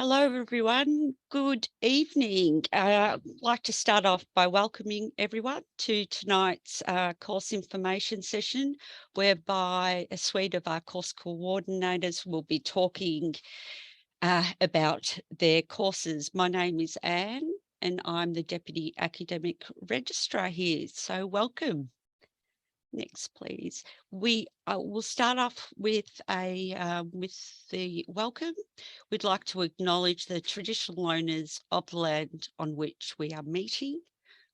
Hello, everyone. Good evening. I'd like to start off by welcoming everyone to tonight's course information session, whereby a suite of our course coordinators will be talking about their courses. My name is Anne, and I'm the Deputy Academic Registrar here, so welcome. Next, please. We will start off with the welcome. We'd like to acknowledge the traditional owners of the land on which we are meeting.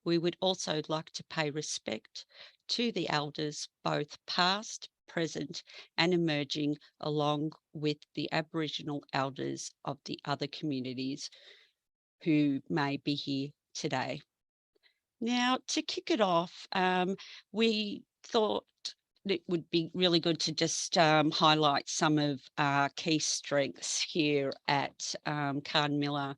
We would also like to pay respect to the elders, both past, present, and emerging, along with the Aboriginal elders of the other communities who may be here today. Now, to kick it off, we thought it would be really good to just highlight some of our key strengths here at Cairnmillar.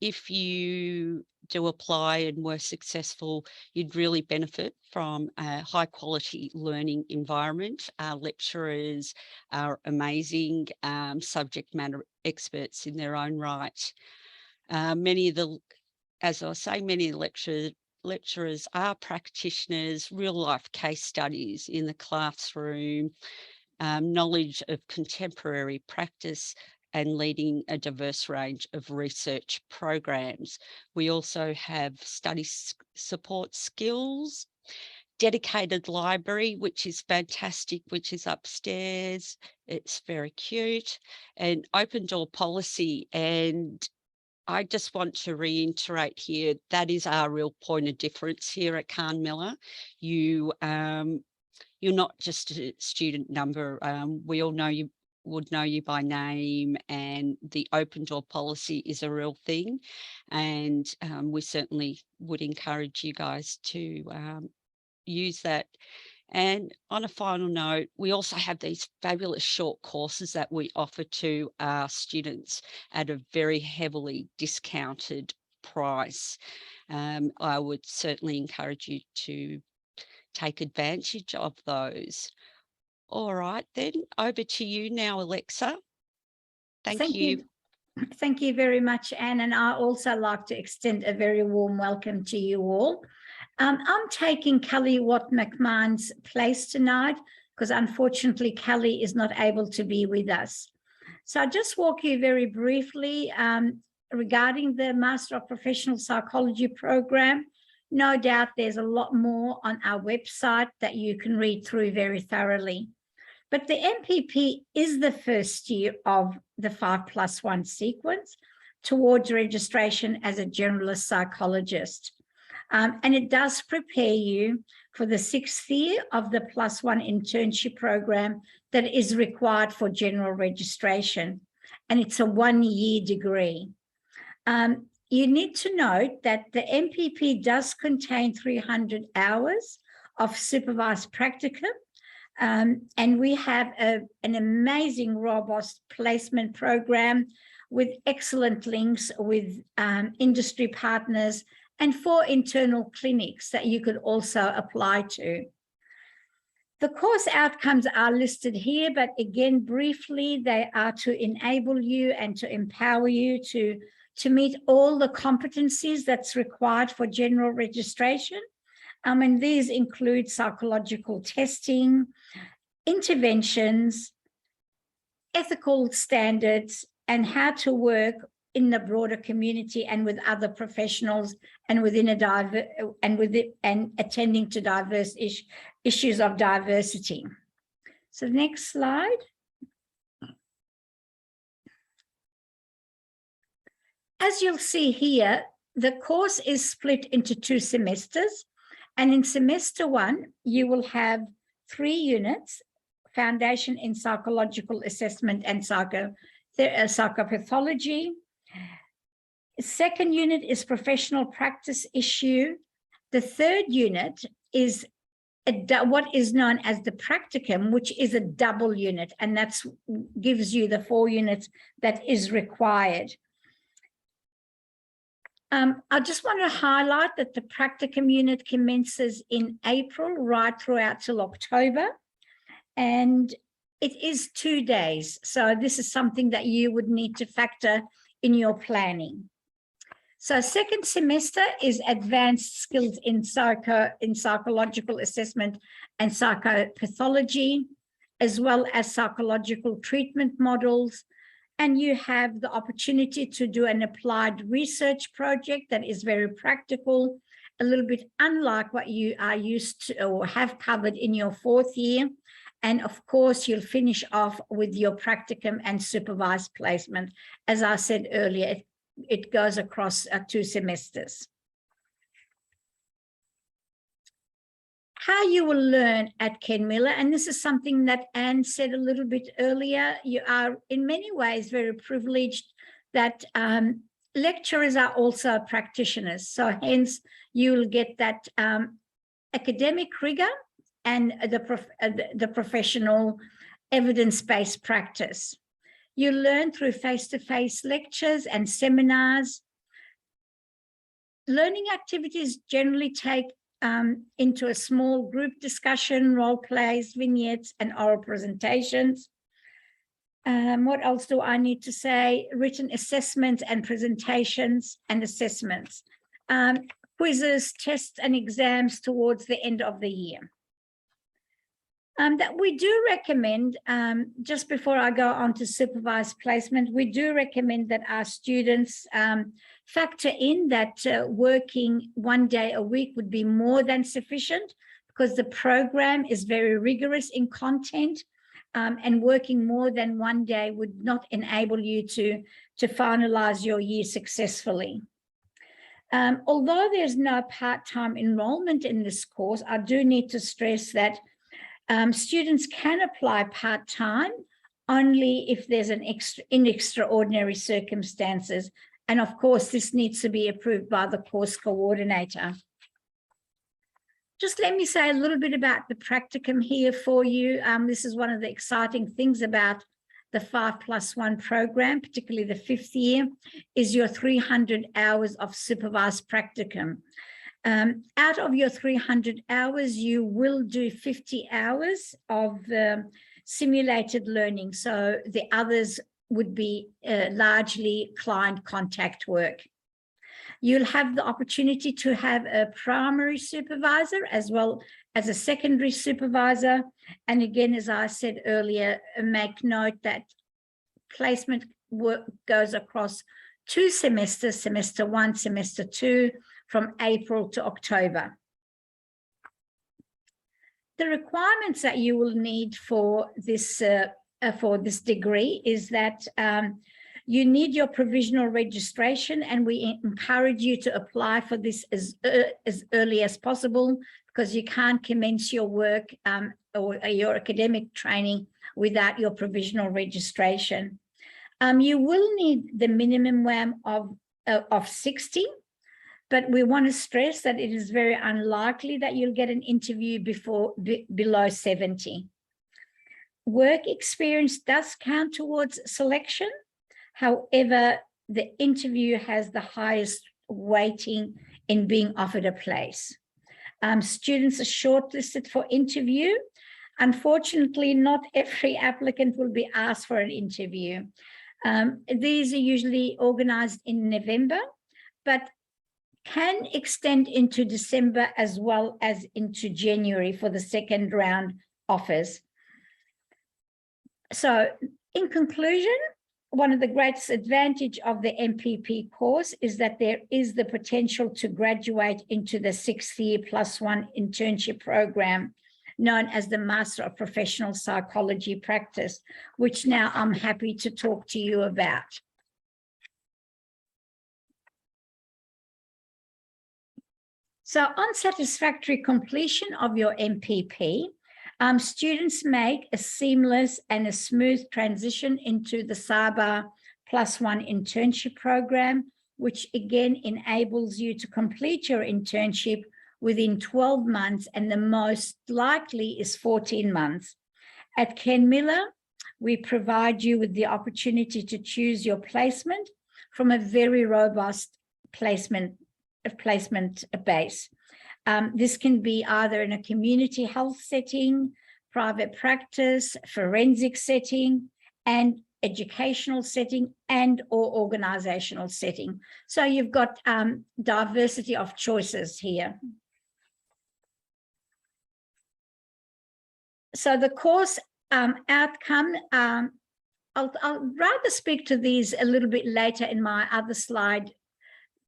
If you do apply and were successful, you'd really benefit from a high quality learning environment. Our lecturers are amazing subject matter experts in their own right. As I say, many lecturers are practitioners, real-life case studies in the classroom, knowledge of contemporary practice, and leading a diverse range of research programs. We also have study support skills, dedicated library, which is fantastic, which is upstairs. It's very cute, and open door policy. And I just want to reiterate here, that is our real point of difference here at Cairnmillar. You're not just a student number. We all would know you by name, and the open door policy is a real thing. And we certainly would encourage you guys to use that. And on a final note, we also have these fabulous short courses that we offer to our students at a very heavily discounted price. I would certainly encourage you to take advantage of those. All right, then over to you now, Alexa. Thank you. Thank you very much, Anne. And I also like to extend a very warm welcome to you all. I'm taking Kelly Watt McMahon's place tonight because unfortunately Kelly is not able to be with us. So I'll just walk you very briefly regarding the Master of Professional Psychology program. No doubt there's a lot more on our website that you can read through very thoroughly. But the MPP is the first year of the 5+1 sequence towards registration as a generalist psychologist. And it does prepare you for the 6th year of the +1 internship program that is required for general registration. And it's a 1-year degree. You need to note that the MPP does contain 300 hours of supervised practicum. And we have an amazing, robust placement program with excellent links with industry partners and 4 internal clinics that you could also apply to. The course outcomes are listed here, but again, briefly, they are to enable you and to empower you to meet all the competencies that's required for general registration. And these include psychological testing, interventions, ethical standards, and how to work in the broader community and with other professionals and within and attending to diverse issues of diversity. So next slide. As you'll see here, the course is split into 2 semesters. And in semester 1, you will have 3 units: Foundation in Psychological Assessment and Psychopathology. Second unit is Professional Practice Issue. The third unit is what is known as the practicum, which is a double unit, and that gives you the 4 units that is required. I just want to highlight that the practicum unit commences in April right throughout till October. And It is 2 days. So this is something that you would need to factor in your planning. So second semester is advanced skills in psychological assessment and psychopathology, as well as psychological treatment models. And you have the opportunity to do an applied research project that is very practical, a little bit unlike what you are used to or have covered in your 4th year. And of course, you'll finish off with your practicum and supervised placement. As I said earlier, it goes across 2 semesters. How you will learn at Cairnmillar, and this is something that Anne said a little bit earlier, you are in many ways very privileged that lecturers are also practitioners. So hence you will get that academic rigor and the professional evidence-based practice. You learn through face-to-face lectures and seminars. Learning activities generally take into a small group discussion, role plays, vignettes, and oral presentations. What else do I need to say? Written assessments and presentations and assessments. Quizzes, tests, and exams towards the end of the year. That we do recommend, just before I go on to supervised placement, we do recommend that our students factor in that working 1 day a week would be more than sufficient, because the program is very rigorous in content, and working more than 1 day would not enable you to finalize your year successfully. Although there's no part-time enrollment in this course, I do need to stress that students can apply part-time only if there's in extraordinary circumstances. And of course, this needs to be approved by the course coordinator. Just let me say a little bit about the practicum here for you. This is one of the exciting things about the 5+1 program, particularly the 5th year, is your 300 hours of supervised practicum. Out of your 300 hours, you will do 50 hours of simulated learning. So the others would be largely client contact work. You'll have the opportunity to have a primary supervisor as well as a secondary supervisor. And again, as I said earlier, make note that placement work goes across 2 semesters, semester 1, semester 2, from April to October. The requirements that you will need for this degree is that you need your provisional registration, and we encourage you to apply for this as early as possible, because you can't commence your work or your academic training without your provisional registration. You will need the minimum WAM of 60. But we want to stress that it is very unlikely that you'll get an interview below 70. Work experience does count towards selection. However, the interview has the highest weighting in being offered a place. Students are shortlisted for interview. Unfortunately, not every applicant will be asked for an interview. These are usually organized in November, but can extend into December as well as into January for the second round offers. So in conclusion, one of the greatest advantage of the MPP course is that there is the potential to graduate into the 6th year +1 internship program known as the Master of Professional Psychology Practice, which now I'm happy to talk to you about. So on satisfactory completion of your MPP, students make a seamless and a smooth transition into the PsyBA +1 internship program, which again enables you to complete your internship within 12 months, and the most likely is 14 months. At Cairnmillar, we provide you with the opportunity to choose your placement from a very robust placement base. This can be either in a community health setting, private practice, forensic setting, and educational setting and or organizational setting. So you've got diversity of choices here. So the course outcome, I'll rather speak to these a little bit later in my other slide,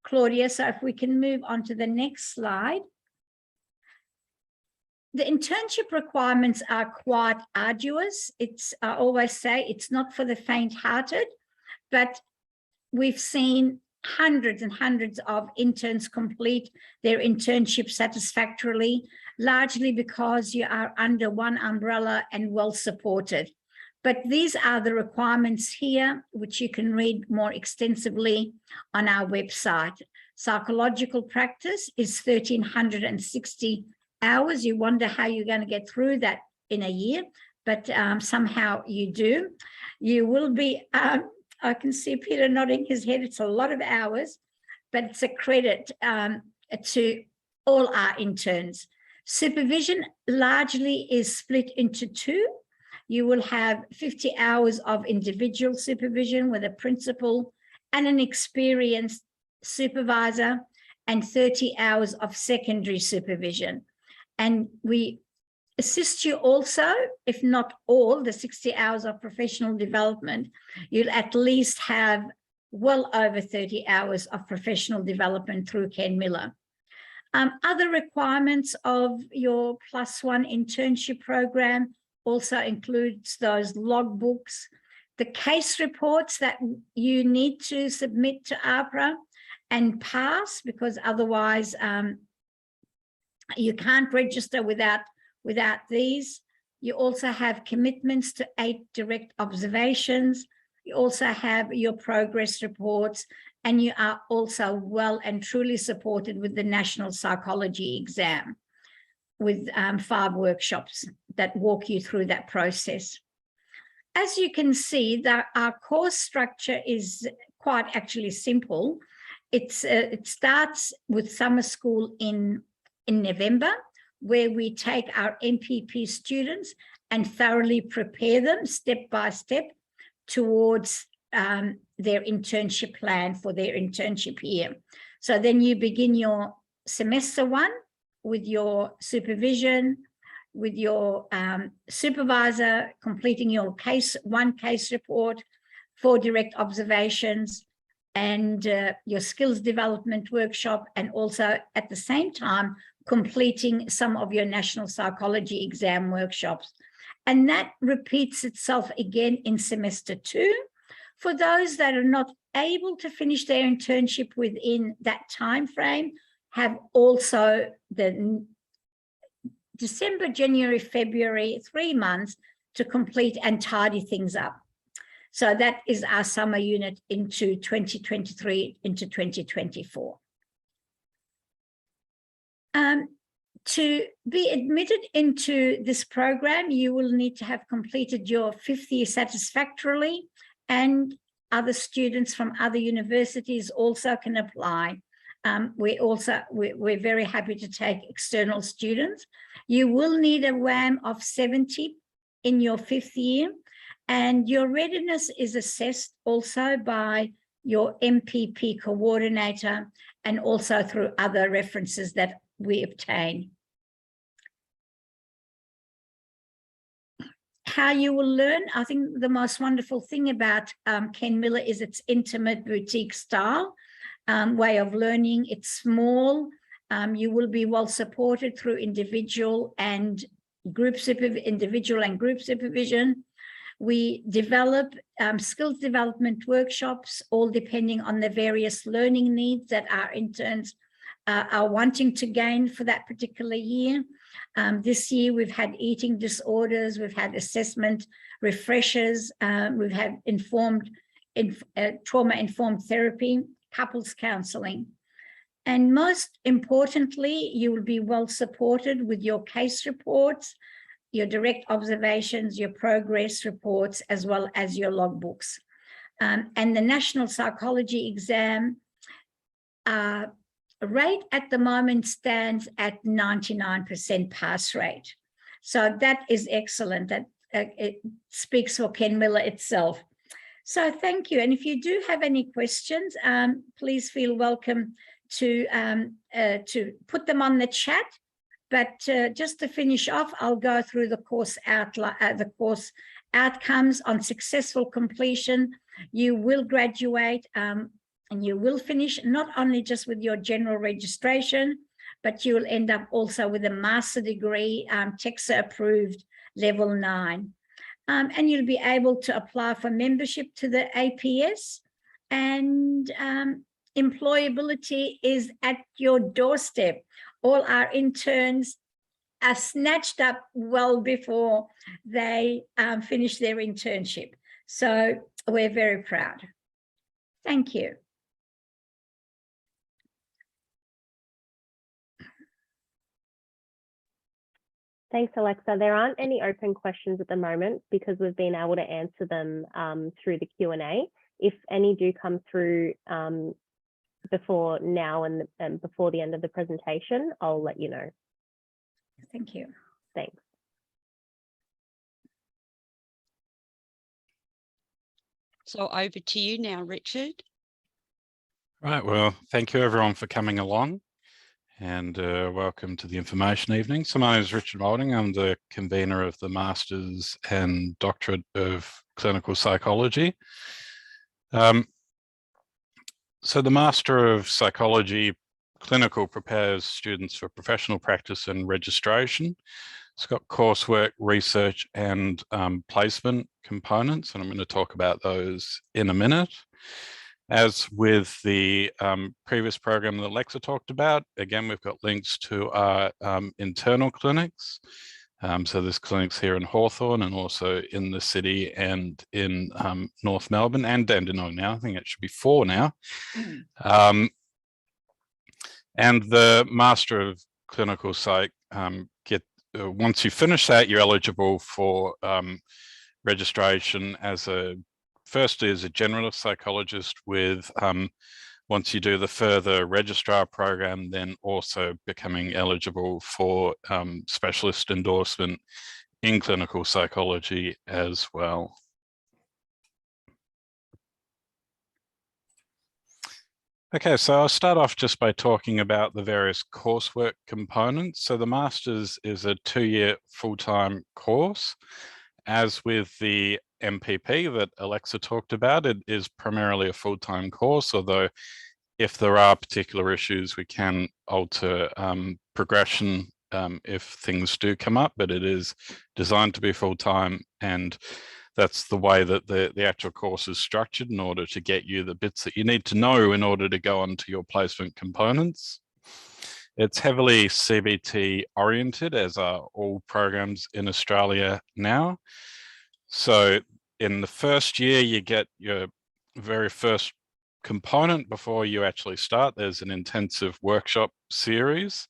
Claudia. So if we can move on to the next slide. The internship requirements are quite arduous. I always say it's not for the faint-hearted, but we've seen hundreds and hundreds of interns complete their internship satisfactorily, largely because you are under one umbrella and well supported. But these are the requirements here, which you can read more extensively on our website. Psychological practice is 1,360 hours. You wonder how you're going to get through that in a year, but somehow you do. You will be, I can see Peter nodding his head. It's a lot of hours, but it's a credit to all our interns. Supervision largely is split into two. You will have 50 hours of individual supervision with a principal and an experienced supervisor, and 30 hours of secondary supervision. And we assist you also, if not all, the 60 hours of professional development. You'll at least have well over 30 hours of professional development through Cairnmillar. Other requirements of your +1 internship program also includes those logbooks, the case reports that you need to submit to APRA and pass, because otherwise you can't register without these. You also have commitments to 8 direct observations. You also have your progress reports, and you are also well and truly supported with the National Psychology exam, with 5 workshops that walk you through that process. As you can see, that our course structure is quite actually simple. It starts with summer school in November, where we take our MPP students and thoroughly prepare them step by step towards their internship plan for their internship year. So then you begin your semester 1 with your supervision, with your supervisor, completing your one case report, 4 direct observations, and your skills development workshop, and also at the same time completing some of your National Psychology exam workshops. And that repeats itself again in semester 2. For those that are not able to finish their internship within that time frame, have also the December, January, February, 3 months to complete and tidy things up. So that is our summer unit into 2023, into 2024. To be admitted into this program, you will need to have completed your 5th year satisfactorily, and other students from other universities also can apply. We're very happy to take external students. You will need a WAM of 70 in your 5th year, and your readiness is assessed also by your MPP coordinator and also through other references that we obtain. How you will learn, I think the most wonderful thing about Cairnmillar is its intimate boutique style way of learning. It's small. You will be well supported through individual and group supervision. We develop skills development workshops, all depending on the various learning needs that our interns are wanting to gain for that particular year. This year, we've had eating disorders, we've had assessment refreshers, we've had trauma-informed therapy, couples counselling. And most importantly, you will be well supported with your case reports, your direct observations, your progress reports, as well as your logbooks. And the National Psychology exam rate at the moment stands at 99% pass rate. So that is excellent. That it speaks for Cairnmillar itself. So thank you. And if you do have any questions, please feel welcome to put them on the chat. But just to finish off, I'll go through the course outcomes. On successful completion. You will graduate and you will finish not only just with your general registration, but you will end up also with a master degree, TEXA approved level 9. And you'll be able to apply for membership to the APS, and employability is at your doorstep. All our interns are snatched up well before they finish their internship. So we're very proud. Thank you. Thanks, Alexa. There aren't any open questions at the moment because we've been able to answer them through the Q&A. If any do come through before now and before the end of the presentation, I'll let you know. Thank you. Thanks. So over to you now, Richard. Right, well, thank you everyone for coming along, and welcome to the information evening. So my name is Richard Moulding. I'm the convener of the Masters and Doctorate of Clinical Psychology. So the Master of Psychology Clinical prepares students for professional practice and registration. It's got coursework, research, and placement components, and I'm going to talk about those in a minute. As with the previous program that Alexa talked about, again, we've got links to our internal clinics. So there's clinics here in Hawthorn and also in the city and in North Melbourne and Dandenong now. I think it should be 4 now. And the Master of Clinical Psych, once you finish that, you're eligible for registration as firstly as a generalist psychologist with, once you do the further registrar program, then also becoming eligible for specialist endorsement in clinical psychology as well. Okay, so I'll start off just by talking about the various coursework components. So the Masters is a 2-year full-time course. As with the MPP that Alexa talked about, it is primarily a full-time course, although if there are particular issues, we can alter progression if things do come up, but it is designed to be full-time, and that's the way that the actual course is structured in order to get you the bits that you need to know in order to go on to your placement components. It's heavily CBT oriented, as are all programs in Australia now. So in the first year, you get your very first component before you actually start. There's an intensive workshop series,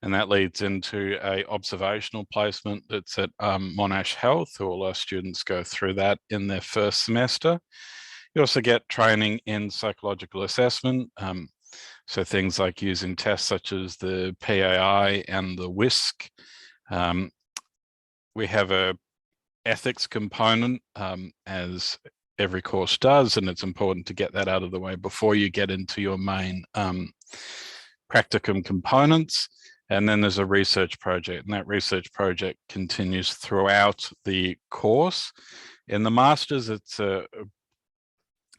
and that leads into a observational placement that's at Monash Health. All our students go through that in their first semester. You also get training in psychological assessment. So things like using tests such as the PAI and the WISC. We have a ethics component, as every course does, and it's important to get that out of the way before you get into your main practicum components. And then there's a research project, and that research project continues throughout the course. In the Masters, it's a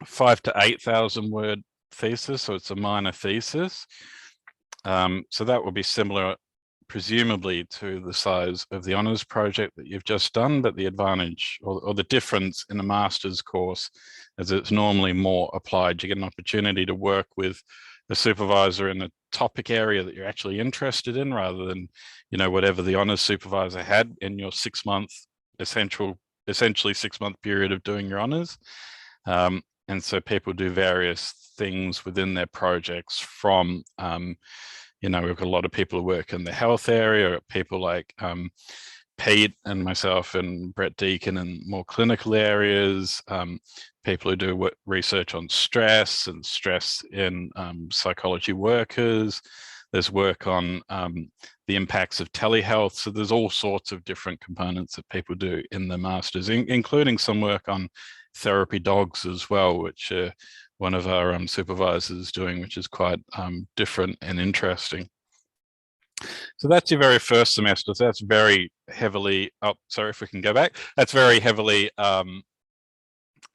5,000 to 8,000 word thesis, so it's a minor thesis. So that will be similar, presumably, to the size of the honours project that you've just done, but the advantage or the difference in a Masters course is it's normally more applied. You get an opportunity to work with a supervisor in a topic area that you're actually interested in, rather than, you know, whatever the honours supervisor had in your 6-month essentially 6-month period of doing your honours. And so people do various things within their projects from, you know, we've got a lot of people who work in the health area, people like Pete and myself and Brett Deacon in more clinical areas, people who do research on stress and stress in psychology workers. There's work on the impacts of telehealth. So there's all sorts of different components that people do in the masters, including some work on therapy dogs as well, which one of our supervisors is doing, which is quite different and interesting. So that's your very first semester. So that's very heavily, oh, sorry if we can go back. That's very heavily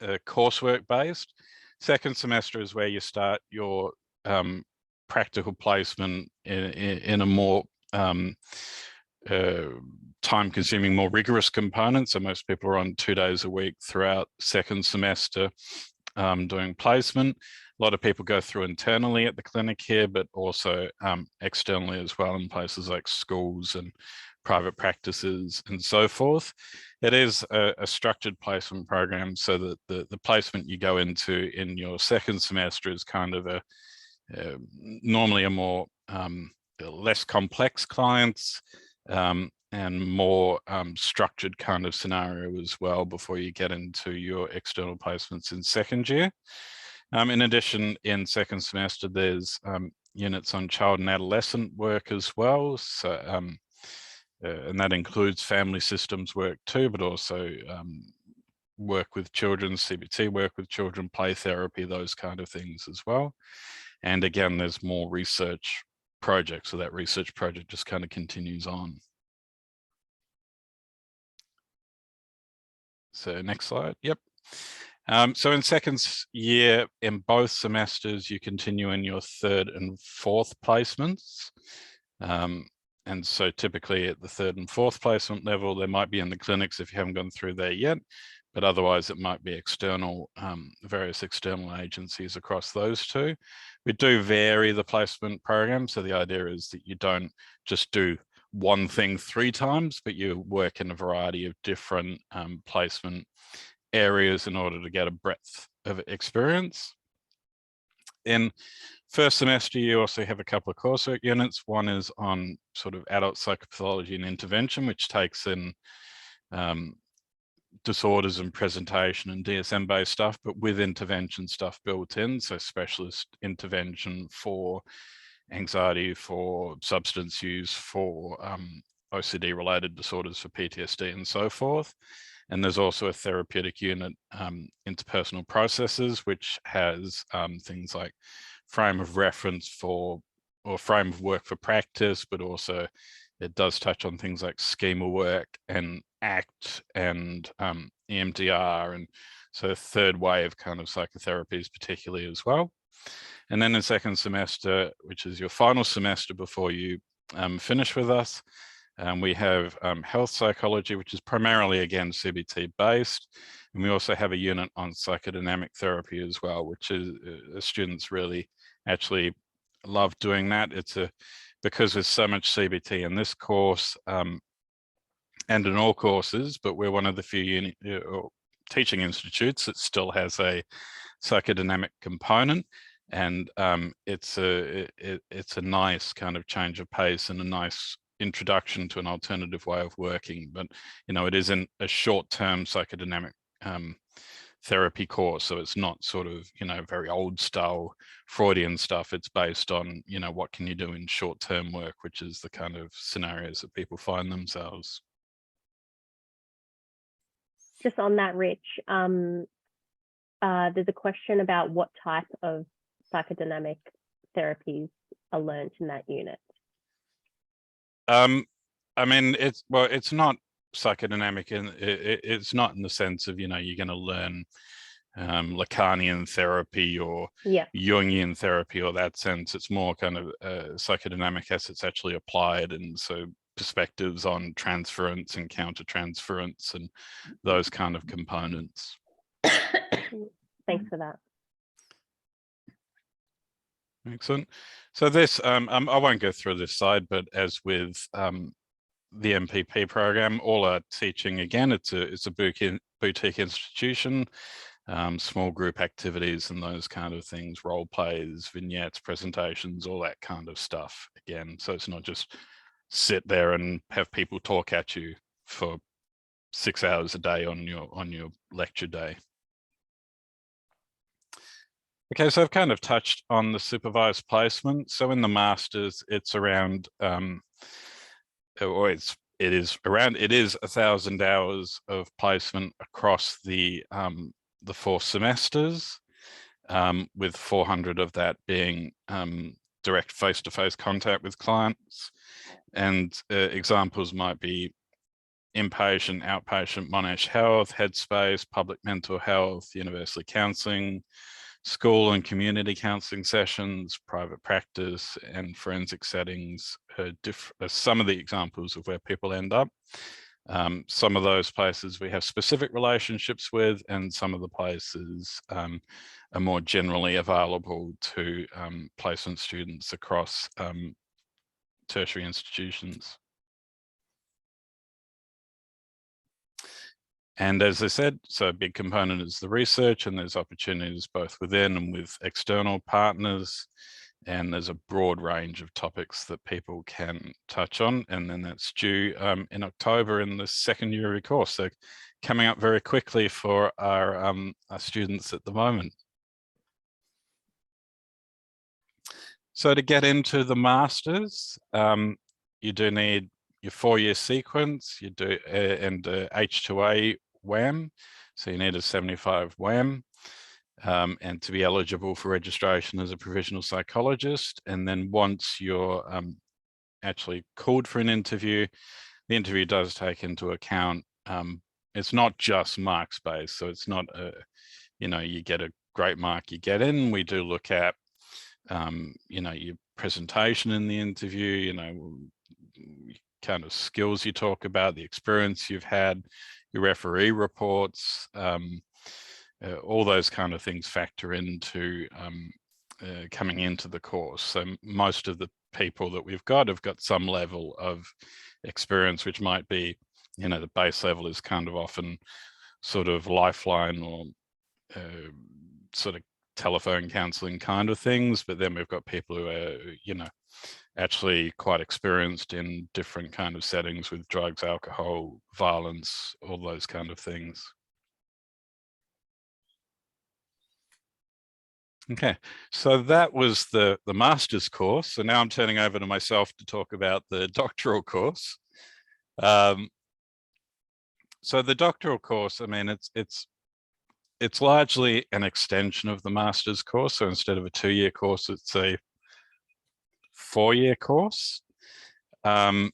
coursework based. Second semester is where you start your practical placement in a more time-consuming, more rigorous component. So most people are on 2 days a week throughout second semester doing placement. A lot of people go through internally at the clinic here, but also externally as well in places like schools and private practices and so forth. It is a structured placement program, so that the placement you go into in your second semester is kind of normally a more less complex clients and more structured kind of scenario as well before you get into your external placements in second year. In addition, in second semester, there's units on child and adolescent work as well. So, and that includes family systems work too, but also work with children, CBT work with children, play therapy, those kind of things as well. And again, there's more research projects, so that research project just kind of continues on. So next slide, yep. So in second year, in both semesters, you continue in your third and fourth placements. And so typically at the third and fourth placement level, they might be in the clinics if you haven't gone through there yet, but otherwise it might be external, various external agencies across those two. We do vary the placement program. So the idea is that you don't just do one thing 3 times, but you work in a variety of different placement areas in order to get a breadth of experience. In first semester, you also have a couple of coursework units. One is on sort of adult psychopathology and intervention, which takes in disorders and presentation and DSM-based stuff, but with intervention stuff built in. So specialist intervention for anxiety, for substance use, for OCD-related disorders, for PTSD and so forth. And there's also a therapeutic unit, interpersonal processes, which has things like frame of reference for, or frame of work for practice, but also it does touch on things like schema work and ACT and EMDR. And so a third wave kind of psychotherapies particularly as well. And then in second semester, which is your final semester before you finish with us, we have health psychology, which is primarily, again, CBT based. And we also have a unit on psychodynamic therapy as well, which is students really actually love doing that. It's because there's so much CBT in this course and in all courses, but we're one of the few teaching institutes that still has a psychodynamic component. And it's a nice kind of change of pace and a nice introduction to an alternative way of working. But it isn't a short-term psychodynamic therapy course, so it's not sort of very old style Freudian stuff. It's based on what can you do in short-term work, which is the kind of scenarios that people find themselves. Just on that, Rich, there's a question about what type of psychodynamic therapies are learnt in that unit. I mean, it's not psychodynamic, and it's not in the sense of you're going to learn Lacanian therapy or Jungian therapy or that sense. It's more kind of psychodynamic as it's actually applied, and so perspectives on transference and countertransference and those kind of components. Thanks for that. Excellent. So this, I won't go through this slide, but as with the MPP program, all our teaching, again, it's a boutique institution, small group activities and those kind of things, role plays, vignettes, presentations, all that kind of stuff. Again, so it's not just sit there and have people talk at you for 6 hours a day on your lecture day. Okay, so I've kind of touched on the supervised placement. So in the masters, it's around, it is 1,000 hours of placement across the 4 semesters, with 400 of that being direct face-to-face contact with clients. And examples might be inpatient, outpatient, Monash Health, Headspace, public mental health, university counselling, school and community counselling sessions, private practice, and forensic settings are some of the examples of where people end up. Some of those places we have specific relationships with, and some of the places are more generally available to placement students across tertiary institutions. And as I said, so a big component is the research, and there's opportunities both within and with external partners. And there's a broad range of topics that people can touch on. And then that's due in October in the second year of your course. So coming up very quickly for our students at the moment. So to get into the masters, you do need your 4-year sequence, you do and H2A WAM, so you need a 75 WAM, and to be eligible for registration as a provisional psychologist. And then once you're actually called for an interview, the interview does take into account, it's not just marks based, so it's not you get a great mark, you get in. We do look at your presentation in the interview, kind of skills you talk about, the experience you've had, your referee reports, all those kind of things factor into coming into the course. So most of the people that we've got have got some level of experience, which might be, the base level is kind of often sort of lifeline or sort of telephone counselling kind of things, but then we've got people who are, actually quite experienced in different kind of settings with drugs, alcohol, violence, all those kind of things. Okay, so that was the master's course. So now I'm turning over to myself to talk about the doctoral course. So the doctoral course, I mean, it's largely an extension of the master's course. So instead of a 2-year course, it's a 4-year course. In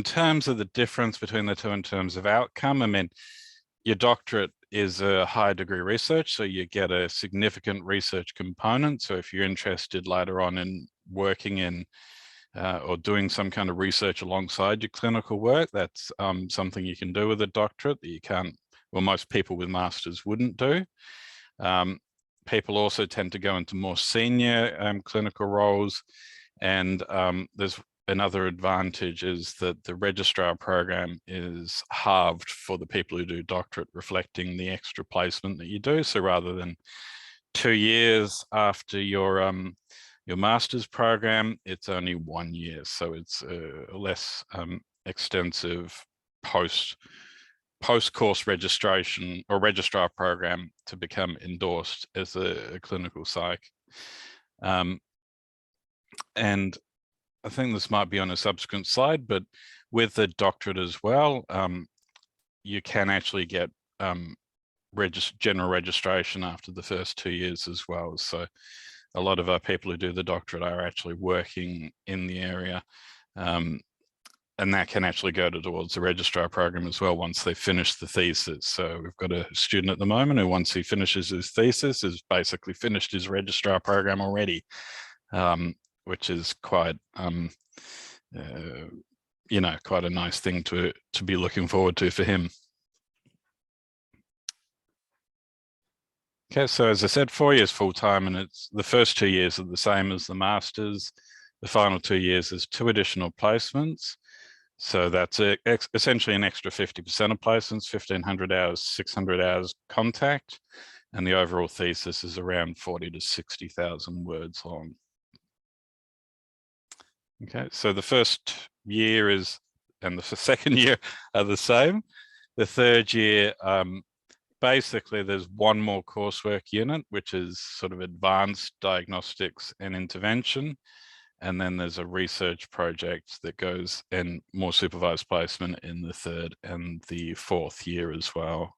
terms of the difference between the two in terms of outcome, I mean, your doctorate is a high degree research, so you get a significant research component. So if you're interested later on in working in or doing some kind of research alongside your clinical work, that's something you can do with a doctorate that you can't, well, most people with masters wouldn't do. People also tend to go into more senior clinical roles, and there's another advantage is that the registrar program is halved for the people who do doctorate, reflecting the extra placement that you do. So rather than 2 years after your master's program, it's only 1 year. So it's a less extensive post-course registration or registrar program to become endorsed as a clinical psych. And I think this might be on a subsequent slide, but with the doctorate as well, you can actually get general registration after the first 2 years as well. So a lot of our people who do the doctorate are actually working in the area, and that can actually go towards the registrar program as well once they finish the thesis. So we've got a student at the moment who, once he finishes his thesis, has basically finished his registrar program already, which is quite, quite a nice thing to be looking forward to for him. Okay, so as I said, 4 years full-time, and it's the first 2 years are the same as the master's. The final 2 years is 2 additional placements. So that's essentially an extra 50% of placements, 1,500 hours, 600 hours contact, and the overall thesis is around 40 to 60,000 words long. Okay, so the first year and the second year are the same. The third year, basically there's one more coursework unit, which is sort of advanced diagnostics and intervention. And then there's a research project that goes in more supervised placement in the 3rd and the 4th year as well.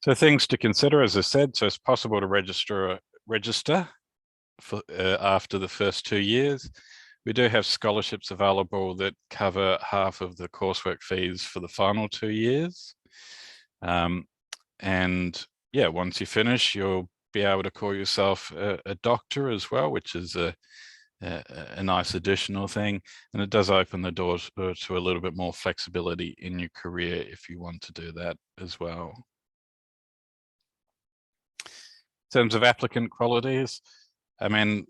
So things to consider, as I said, so it's possible to register for, after the first 2 years. We do have scholarships available that cover half of the coursework fees for the final 2 years. And yeah, once you finish, you'll be able to call yourself a doctor as well, which is a nice additional thing. And it does open the doors to a little bit more flexibility in your career if you want to do that as well. In terms of applicant qualities, I mean,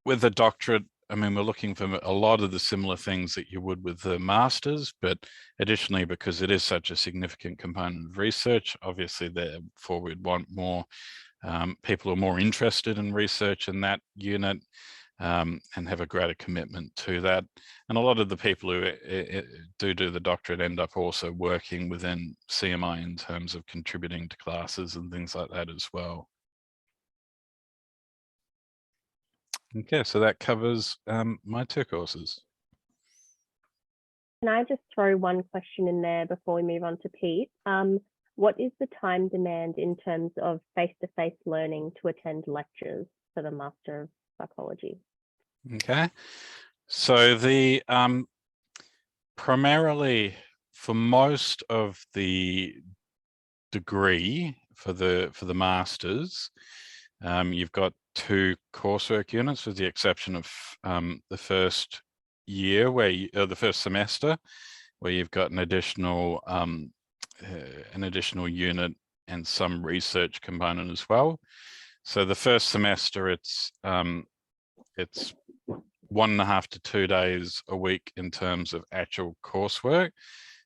with the doctorate, I mean, we're looking for a lot of the similar things that you would with the masters, but additionally, because it is such a significant component of research, obviously therefore we'd want more people who are more interested in research in that unit and have a greater commitment to that. And a lot of the people who do the doctorate end up also working within CMI in terms of contributing to classes and things like that as well. Okay, so that covers my 2 courses. Can I just throw one question in there before we move on to Pete? What is the time demand in terms of face-to-face learning to attend lectures for the Master of Psychology? Okay, so the primarily for most of the degree for the masters, you've got 2 coursework units, with the exception of the first year where the first semester, where you've got an additional unit and some research component as well. So the first semester, it's 1.5 to 2 days a week in terms of actual coursework.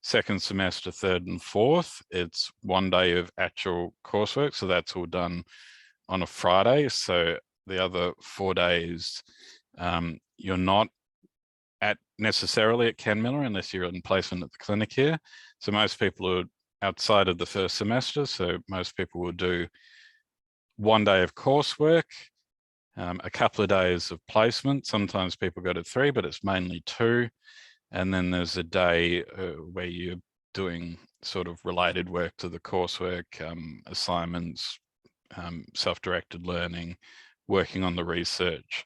Second semester, 3rd and 4th, it's 1 day of actual coursework. So that's all done on a Friday. So the other 4 days, you're not necessarily at Cairnmillar unless you're in placement at the clinic here. So most people are outside of the first semester. So most people will do 1 day of coursework, a couple of days of placement. Sometimes people go to 3, but it's mainly 2. And then there's a day where you're doing sort of related work to the coursework, assignments, self-directed learning, working on the research.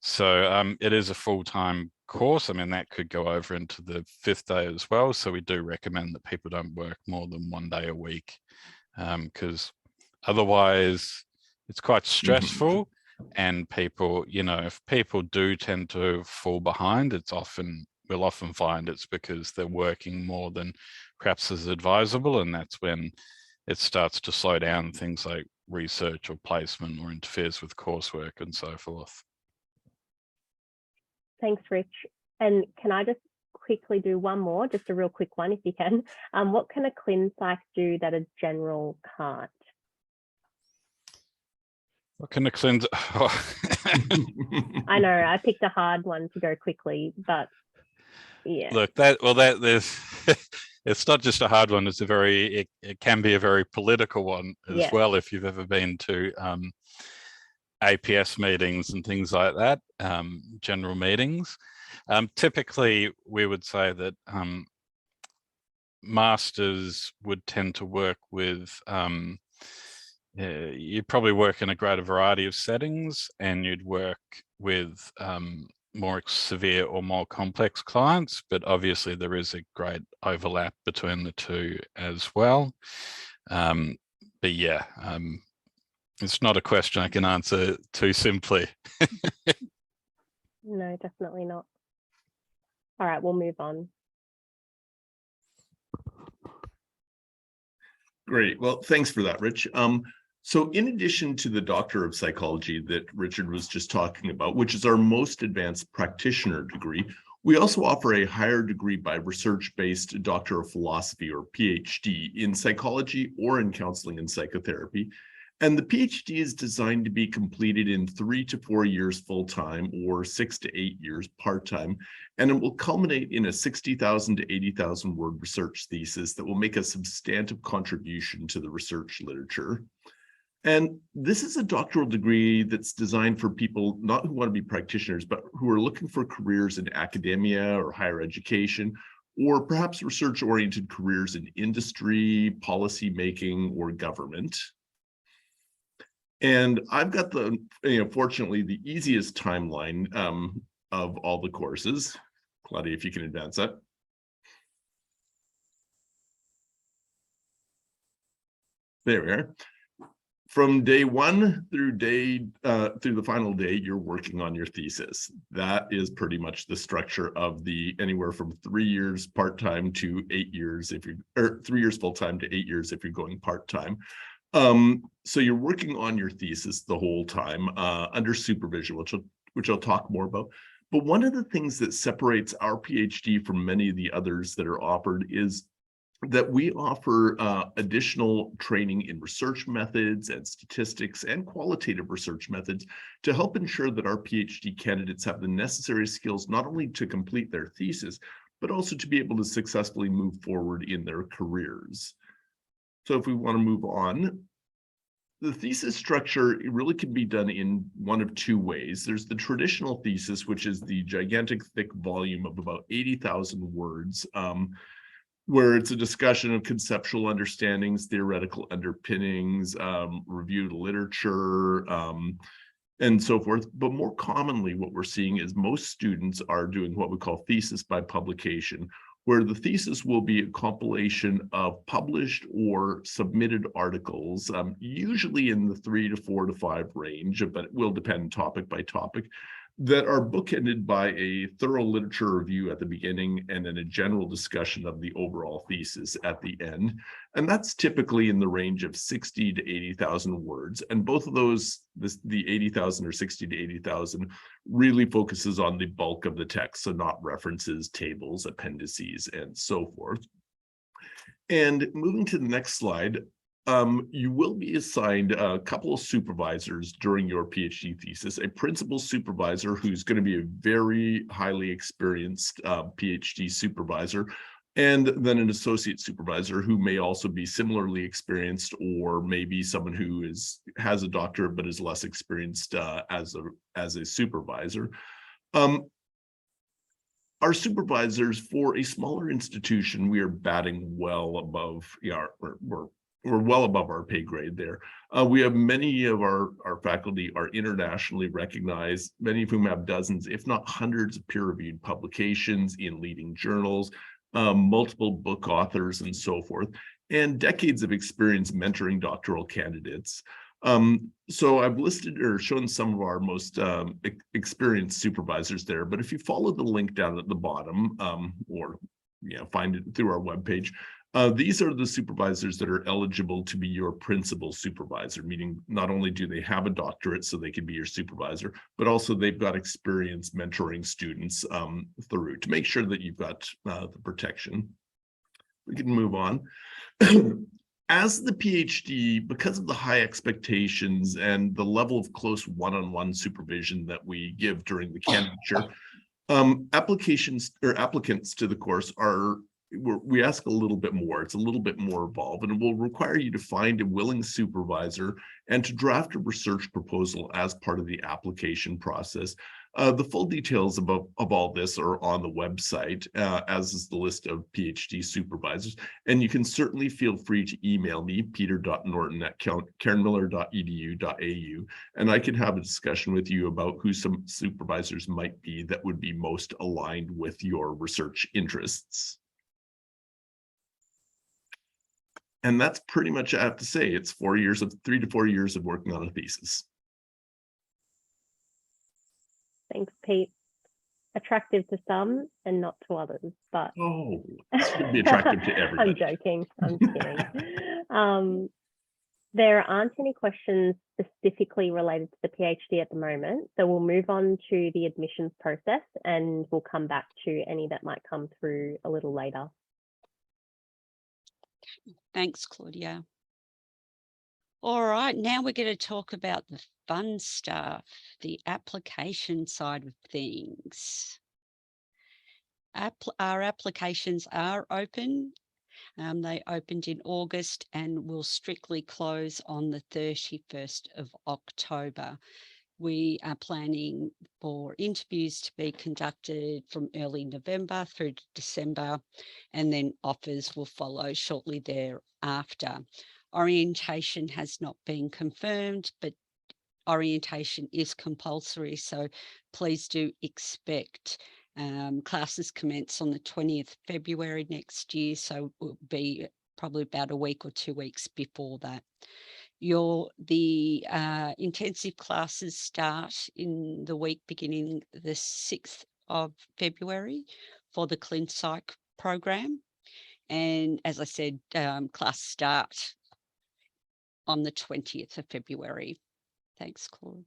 So it is a full-time course. I mean, that could go over into the 5th day as well. So we do recommend that people don't work more than 1 day a week, because otherwise it's quite stressful. And people, you know, if people do tend to fall behind, we'll often find it's because they're working more than perhaps is advisable. And that's when it starts to slow down things like research or placement, or interferes with coursework and so forth. Thanks, Rich. And can I just quickly do one more, just a real quick one if you can? What can a clin psych do that a general can't? What can a clin... I know, I picked a hard one to go quickly, but yeah. Look, there's it's not just a hard one, it's it can be a very political one as well, if you've ever been to APS meetings and things like that, general meetings. Typically, we would say that masters would tend to work with, you'd probably work in a greater variety of settings, and you'd work with more severe or more complex clients, but obviously there is a great overlap between the 2 as well. But yeah, it's not a question I can answer too simply. No, definitely not. All right, we'll move on. Great. Well, thanks for that, Rich. So in addition to the Doctor of Psychology that Richard was just talking about, which is our most advanced practitioner degree, we also offer a higher degree by research-based Doctor of Philosophy, or PhD, in psychology or in counseling and psychotherapy. And the PhD is designed to be completed in 3 to 4 years full-time or 6 to 8 years part-time. And it will culminate in a 60,000 to 80,000 word research thesis that will make a substantive contribution to the research literature. And this is a doctoral degree that's designed for people not who want to be practitioners, but who are looking for careers in academia or higher education, or perhaps research-oriented careers in industry, policy making, or government. And I've got the, fortunately, the easiest timeline of all the courses. Claudia, if you can advance that. There we are. From day one through through the final day, you're working on your thesis. That is pretty much the structure of the anywhere from 3 years part-time to 8 years if you, or 3 years full-time to 8 years if you're going part-time. So you're working on your thesis the whole time under supervision, which I'll talk more about. But one of the things that separates our PhD from many of the others that are offered is that we offer additional training in research methods and statistics and qualitative research methods to help ensure that our PhD candidates have the necessary skills not only to complete their thesis, but also to be able to successfully move forward in their careers. So if we want to move on, the thesis structure, it really can be done in one of two ways. There's the traditional thesis, which is the gigantic thick volume of about 80,000 words, where it's a discussion of conceptual understandings, theoretical underpinnings, reviewed literature, and so forth. But more commonly, what we're seeing is most students are doing what we call thesis by publication, where the thesis will be a compilation of published or submitted articles, usually in the 3 to 4 to 5 range, but it will depend topic by topic, that are bookended by a thorough literature review at the beginning and then a general discussion of the overall thesis at the end. And that's typically in the range of 60 to 80,000 words. And both of those, the 80,000 or 60 to 80,000, really focuses on the bulk of the text, so not references, tables, appendices, and so forth. And moving to the next slide, you will be assigned a couple of supervisors during your PhD thesis, a principal supervisor who's going to be a very highly experienced PhD supervisor, and then an associate supervisor who may also be similarly experienced, or maybe someone who has a doctorate but is less experienced as a supervisor. Our supervisors, for a smaller institution, we are batting well above, we're well above our pay grade there. We have many of our faculty are internationally recognized, many of whom have dozens, if not hundreds, of peer-reviewed publications in leading journals, multiple book authors, and so forth, and decades of experience mentoring doctoral candidates. So I've listed or shown some of our most experienced supervisors there, but if you follow the link down at the bottom, or find it through our webpage, these are the supervisors that are eligible to be your principal supervisor, meaning not only do they have a doctorate so they can be your supervisor, but also they've got experience mentoring students through to make sure that you've got the protection. We can move on. As the PhD, because of the high expectations and the level of close one-on-one supervision that we give during the candidature, applicants to the course we ask a little bit more. It's a little bit more involved, and it will require you to find a willing supervisor and to draft a research proposal as part of the application process. The full details of all this are on the website, as is the list of PhD supervisors. And you can certainly feel free to email me, peter.norton@cairnmillar.edu.au, and I can have a discussion with you about who some supervisors might be that would be most aligned with your research interests. And that's pretty much, I have to say, it's 3 to 4 years of working on a thesis. Thanks, Pete. Attractive to some and not to others, but it should be attractive to everybody. I'm joking. I'm kidding. There aren't any questions specifically related to the PhD at the moment, so we'll move on to the admissions process and we'll come back to any that might come through a little later. Thanks, Claudia. All right, now we're going to talk about the fun stuff, the application side of things. Our applications are open. They opened in August and will strictly close on the 31st of October. We are planning for interviews to be conducted from early November through to December, and then offers will follow shortly thereafter. Orientation has not been confirmed, but orientation is compulsory, so please do expect classes commence on the 20th February next year, so it will be probably about a week or 2 weeks before that. The intensive classes start in the week beginning the 6th of February for the Clin Psych program. And as I said, class start on the 20th of February. Thanks, Claude.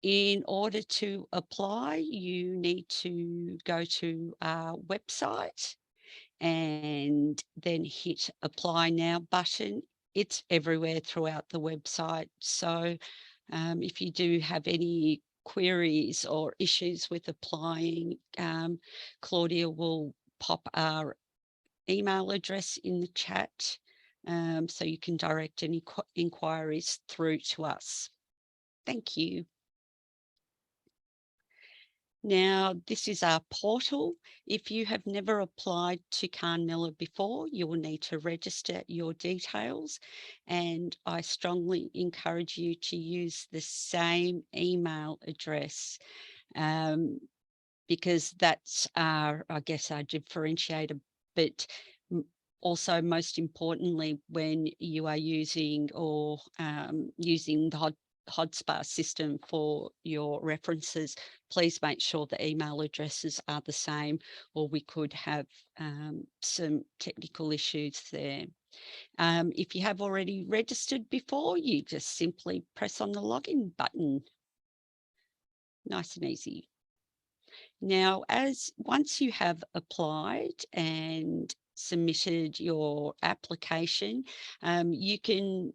In order to apply, you need to go to our website and then hit Apply Now button. It's everywhere throughout the website. So if you do have any queries or issues with applying, Claudia will pop our email address in the chat so you can direct any inquiries through to us. Thank you. Now, this is our portal. If you have never applied to Cairnmillar before, you will need to register your details, and I strongly encourage you to use the same email address because that's our, I guess, our differentiator, but also most importantly, when you are using or using the HodSpa system for your references, please make sure the email addresses are the same, or we could have some technical issues there. If you have already registered before, you just simply press on the login button. Nice and easy. Now, once you have applied and submitted your application, you can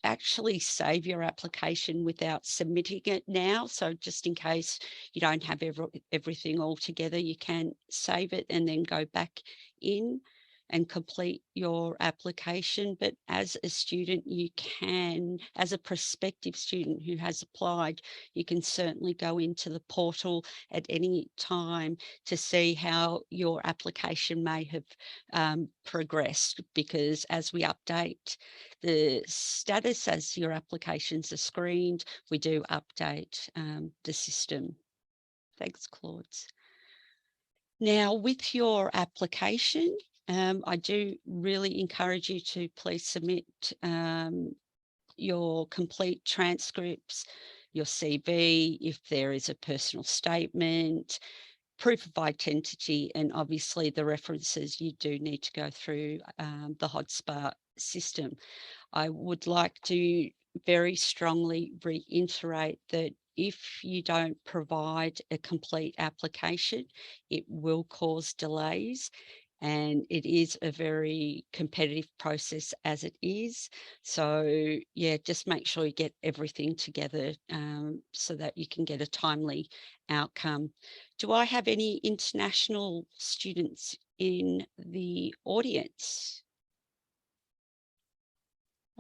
actually save your application without submitting it now. So just in case you don't have everything all together, you can save it and then go back in and complete your application. But as a student, you can, as a prospective student who has applied, you can certainly go into the portal at any time to see how your application may have progressed, because as we update the status, as your applications are screened, we do update the system. Thanks, Claude. Now, with your application, I do really encourage you to please submit your complete transcripts, your CV, if there is a personal statement, proof of identity, and obviously the references. You do need to go through the HodSpa system. I would like to very strongly reiterate that if you don't provide a complete application, it will cause delays. And it is a very competitive process as it is. So yeah, just make sure you get everything together so that you can get a timely outcome. Do I have any international students in the audience?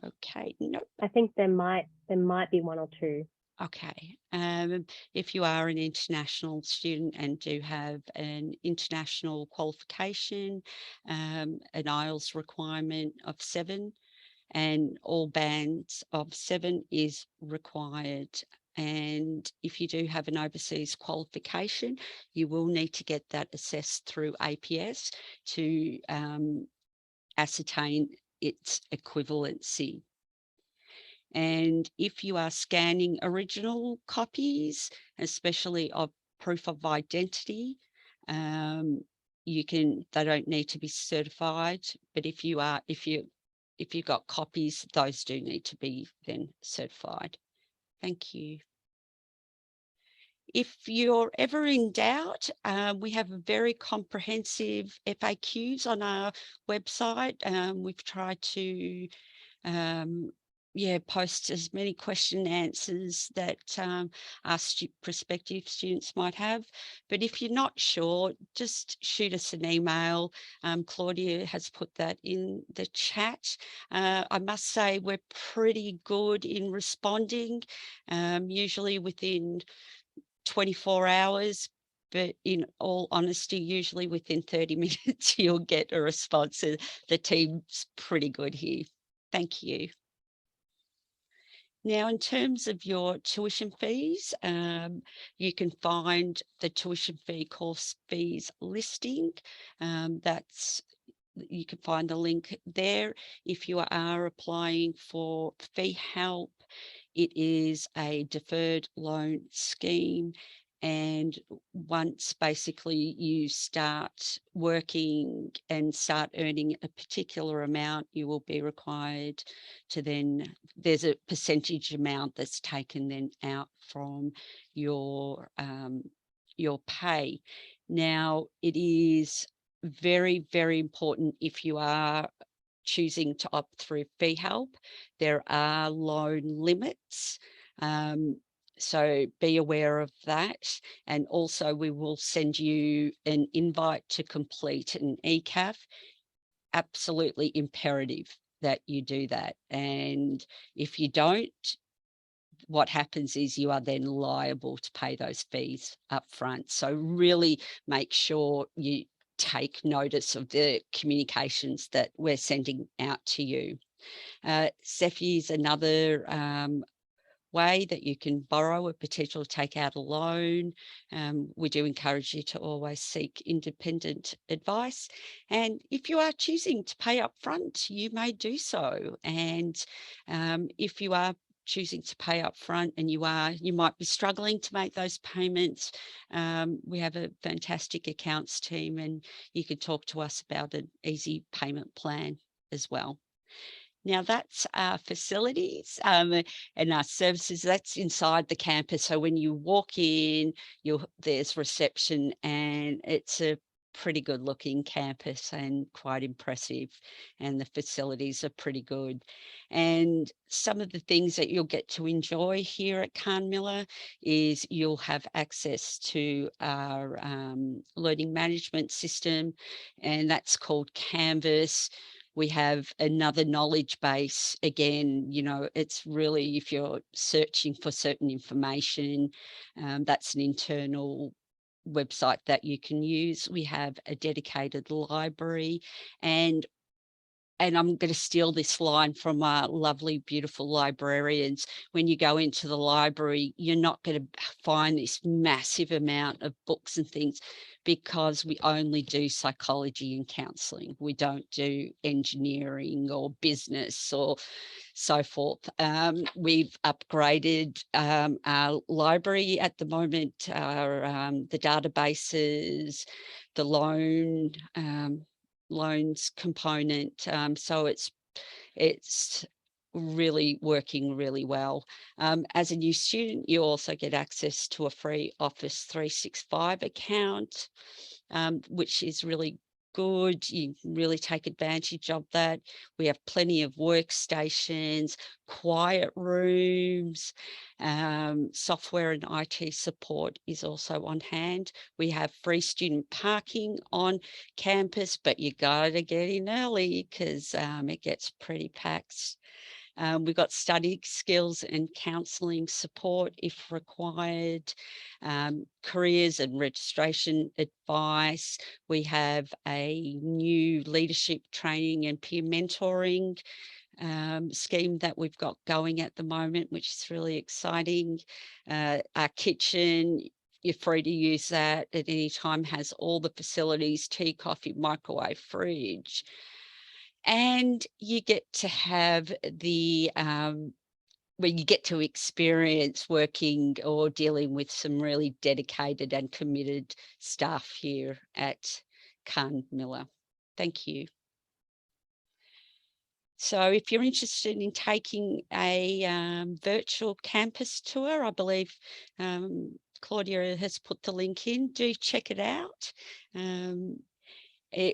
Okay, no. I think there might be one or two. Okay, if you are an international student and do have an international qualification, an IELTS requirement of 7, and all bands of 7 is required. And if you do have an overseas qualification, you will need to get that assessed through APS to ascertain its equivalency. And if you are scanning original copies, especially of proof of identity, they don't need to be certified. But if you've got copies, those do need to be then certified. Thank you. If you're ever in doubt, we have a very comprehensive FAQs on our website. We've tried to post as many question and answers that our prospective students might have. But if you're not sure, just shoot us an email. Claudia has put that in the chat. I must say we're pretty good in responding, usually within 24 hours. But in all honesty, usually within 30 minutes, you'll get a response. The team's pretty good here. Thank you. Now, in terms of your tuition fees, you can find the tuition fee course fees listing. You can find the link there. If you are applying for fee help, it is a deferred loan scheme. And once basically you start working and start earning a particular amount, you will be required to then, there's a percentage amount that's taken then out from your pay. Now, it is very, very important if you are choosing to opt through fee help, there are loan limits. So be aware of that. And also we will send you an invite to complete an ECAF. Absolutely imperative that you do that. And if you don't, what happens is you are then liable to pay those fees up front. So really make sure you take notice of the communications that we're sending out to you. SEFI is another way that you can borrow or potentially take out a loan. We do encourage you to always seek independent advice. And if you are choosing to pay up front, you may do so. And if you are choosing to pay up front and you might be struggling to make those payments, we have a fantastic accounts team and you can talk to us about an easy payment plan as well. Now that's our facilities and our services. That's inside the campus. So when you walk in, there's reception, and it's a pretty good looking campus and quite impressive. And the facilities are pretty good. And some of the things that you'll get to enjoy here at Cairnmillar is you'll have access to our learning management system, and that's called Canvas. We have another knowledge base. Again, it's really, if you're searching for certain information, that's an internal website that you can use. We have a dedicated library, and I'm going to steal this line from our lovely, beautiful librarians. When you go into the library, you're not going to find this massive amount of books and things, because we only do psychology and counselling. We don't do engineering or business or so forth. We've upgraded our library at the moment, the databases, the loans component. So it's really working really well. As a new student, you also get access to a free Office 365 account, which is really good. You can really take advantage of that. We have plenty of workstations, quiet rooms, software and IT support is also on hand. We have free student parking on campus, but you gotta get in early because it gets pretty packed. We've got study skills and counselling support if required, careers and registration advice. We have a new leadership training and peer mentoring scheme that we've got going at the moment, which is really exciting. Our kitchen, you're free to use that at any time, has all the facilities, tea, coffee, microwave, fridge. And you get to have where you get to experience working or dealing with some really dedicated and committed staff here at Cairnmillar. Thank you. So if you're interested in taking a virtual campus tour, I believe Claudia has put the link in. Do check it out.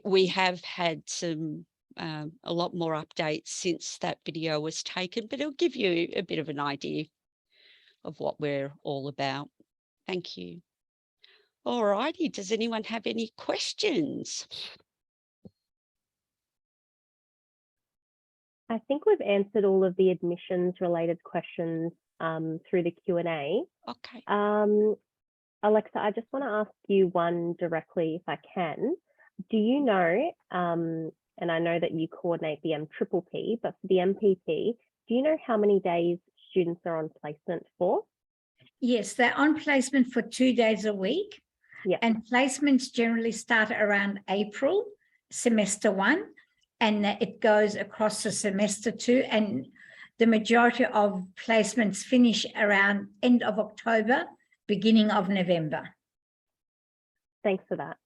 We have had some a lot more updates since that video was taken, but it'll give you a bit of an idea of what we're all about. Thank you. All righty. Does anyone have any questions? I think we've answered all of the admissions related questions through the Q&A. Okay. Alexa, I just want to ask you one directly if I can. Do you know, and I know that you coordinate the MPPP, but for the MPP, do you know how many days students are on placement for? Yes, they're on placement for 2 days a week. Yeah. And placements generally start around April, semester 1, and it goes across to semester 2. And the majority of placements finish around end of October, beginning of November. Thanks for that.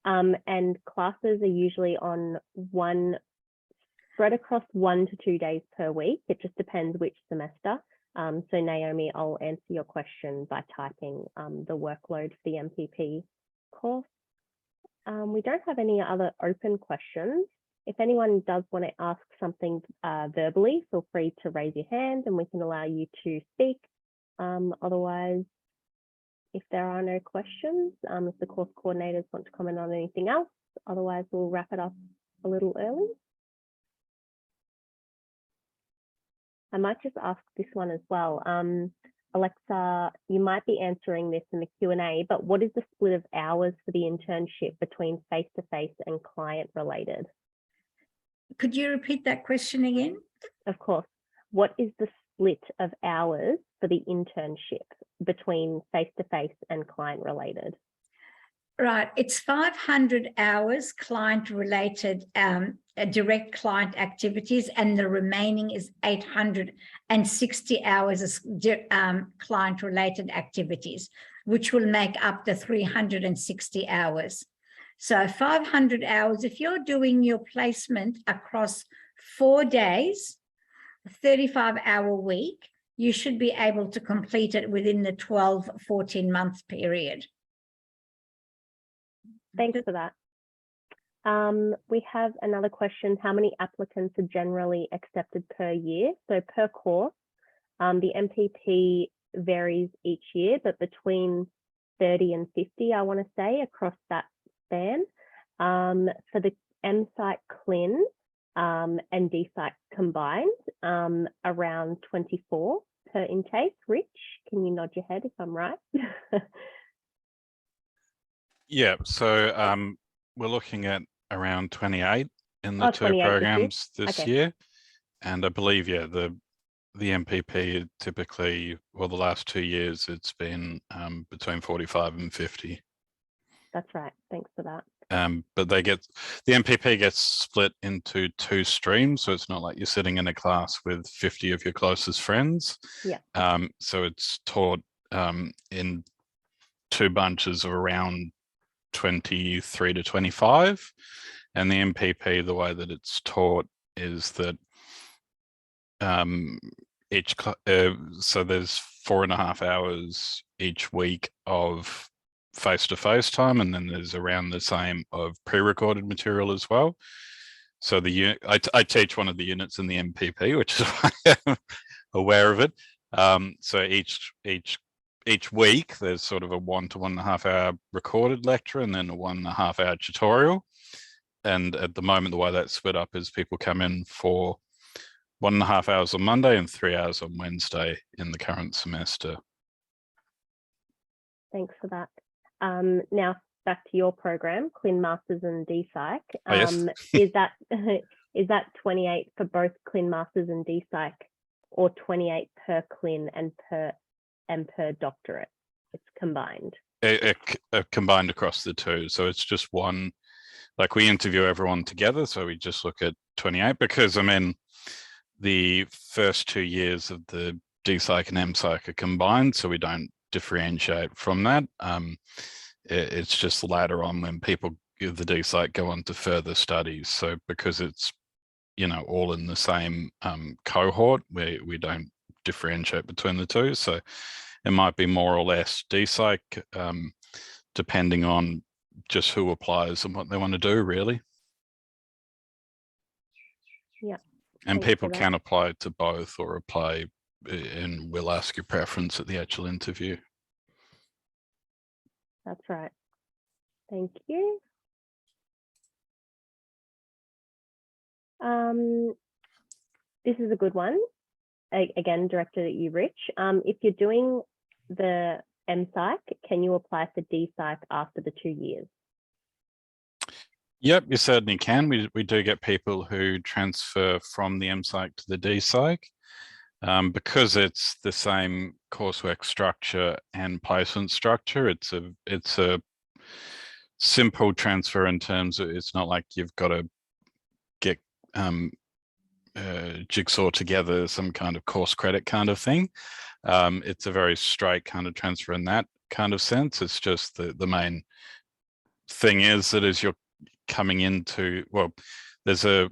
And classes are usually on spread across 1 to 2 days per week. It just depends which semester. So Naomi, I'll answer your question by typing the workload for the MPP course. We don't have any other open questions. If anyone does want to ask something verbally, feel free to raise your hand and we can allow you to speak. Otherwise, if there are no questions, if the course coordinators want to comment on anything else, otherwise we'll wrap it up a little early. I might just ask this one as well. Alexa, you might be answering this in the Q&A, but what is the split of hours for the internship between face-to-face and client-related? Could you repeat that question again? Of course. What is the split of hours for the internship between face-to-face and client-related? Right, it's 500 hours client-related, direct client activities, and the remaining is 860 hours as client-related activities, which will make up the 360 hours. So 500 hours, if you're doing your placement across 4 days, 35-hour week, you should be able to complete it within the 14-month period. Thanks for that. We have another question. How many applicants are generally accepted per year? So per course, the MPP varies each year, but between 30 and 50, I want to say, across that span. For the MPsych Clin and DPsych combined, around 24 per intake. Rich, can you nod your head if I'm right? Yeah, so we're looking at around 28 in the 2 28 programs this Okay. year. And I believe, yeah, the MPP typically, well, the last 2 years, it's been between 45 and 50. That's right. Thanks for that. But the MPP gets split into 2 streams. So it's not like you're sitting in a class with 50 of your closest friends. Yeah. So it's taught in 2 bunches of around 23 to 25. And the MPP, the way that it's taught is that so there's 4.5 hours each week of face-to-face time, and then there's around the same of pre-recorded material as well. So I teach one of the units in the MPP, which is why I'm aware of it. So each week there's sort of a 1 to 1.5 hour recorded lecture and then a 1.5 hour tutorial. And at the moment, the way that's split up is people come in for 1.5 hours on Monday and 3 hours on Wednesday in the current semester. Thanks for that. Now back to your program, Clin Masters and DPsych. Yes. is that 28 for both Clin Masters and DPsych, or 28 per Clin and per Doctorate? It's combined. It combined across the 2. So it's just one, like we interview everyone together. So we just look at 28 because I mean, the first 2 years of the DPsych and MPsych are combined. So we don't differentiate from that. It's just later on when people give the DPsych go on to further studies. So because it's, you know, all in the same cohort, we don't differentiate between the 2. So it might be more or less DPsych, depending on just who applies and what they want to do, really. Yeah. And Thanks people for that. can apply to both or apply, and we'll ask your preference at the actual interview. That's right. Thank you. This is a good one. Again, directed at you, Rich. If you're doing the MPsych, can you apply for DPsych after the 2 years? Yep, you certainly can. We do get people who transfer from the MPsych to the DPsych. Because it's the same coursework structure and placement structure, it's a simple transfer in terms of, it's not like you've got to get jigsaw together some kind of course credit kind of thing. It's a very straight kind of transfer in that kind of sense. It's just the main thing is that as you're coming into, well, there's a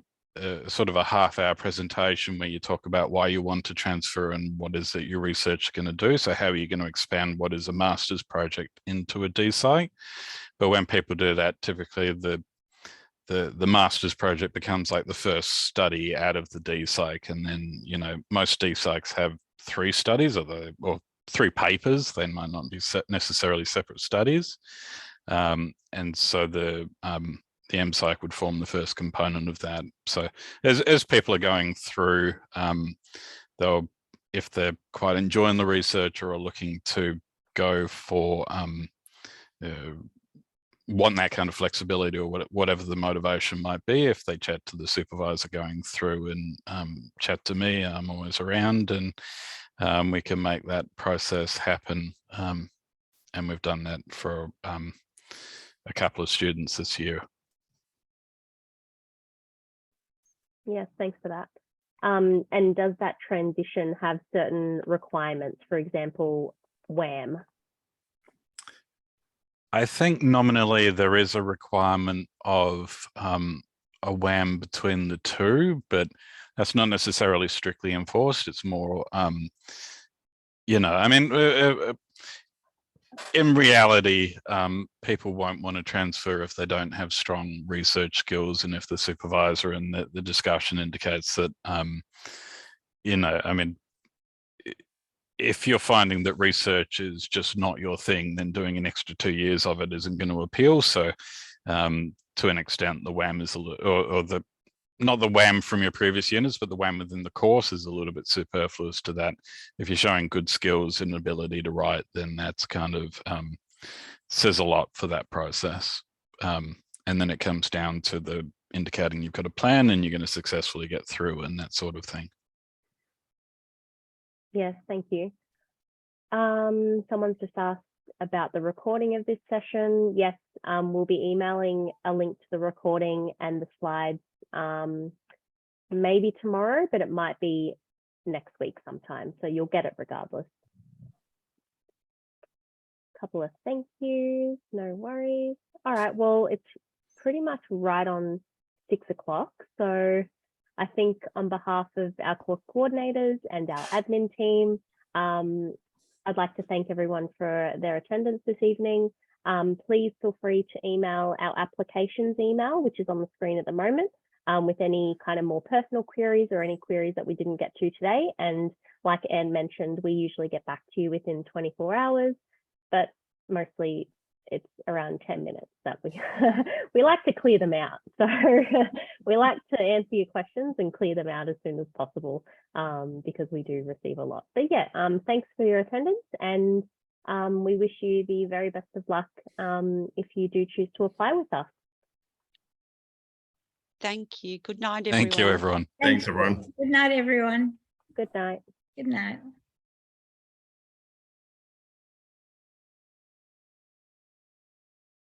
sort of a half-hour presentation where you talk about why you want to transfer and what is it your research is going to do. So how are you going to expand what is a master's project into a DPsych? But when people do that, typically the master's project becomes like the first study out of the DPsych, and then, you know, most DPsychs have 3 studies or 3 papers. They might not be necessarily separate studies, and so the MPsych would form the first component of that. So as people are going through, they'll, if they're quite enjoying the research or are looking to go for want that kind of flexibility or whatever the motivation might be, if they chat to the supervisor going through and chat to me, I'm always around, and we can make that process happen. And we've done that for a couple of students this year. Yes, thanks for that. And does that transition have certain requirements, for example, WAM? I think nominally there is a requirement of a WAM between the two, but that's not necessarily strictly enforced. It's more, you know, I mean, in reality, people won't want to transfer if they don't have strong research skills, and if the supervisor and the discussion indicates that, you know, I mean, if you're finding that research is just not your thing, then doing an extra 2 years of it isn't going to appeal. So to an extent, the WAM is a little, or the, not the WAM from your previous units, but the WAM within the course is a little bit superfluous to that. If you're showing good skills and ability to write, then that's kind of says a lot for that process. And then it comes down to the indicating you've got a plan and you're going to successfully get through and that sort of thing. Yes, thank you. Someone's just asked about the recording of this session. Yes, we'll be emailing a link to the recording and the slides maybe tomorrow, but it might be next week sometime. So you'll get it regardless. Couple of thank yous, no worries. All right, well, it's pretty much right on 6 o'clock. So I think on behalf of our course coordinators and our admin team, I'd like to thank everyone for their attendance this evening. Please feel free to email our applications email, which is on the screen at the moment, with any kind of more personal queries or any queries that we didn't get to today. And like Anne mentioned, we usually get back to you within 24 hours, but mostly it's around 10 minutes that we like to clear them out. So we like to answer your questions and clear them out as soon as possible, because we do receive a lot. But yeah, thanks for your attendance, and we wish you the very best of luck if you do choose to apply with us. Thank you. Good night, everyone. Thank you, everyone. Thanks, everyone. Good night, everyone. Good night. Good night.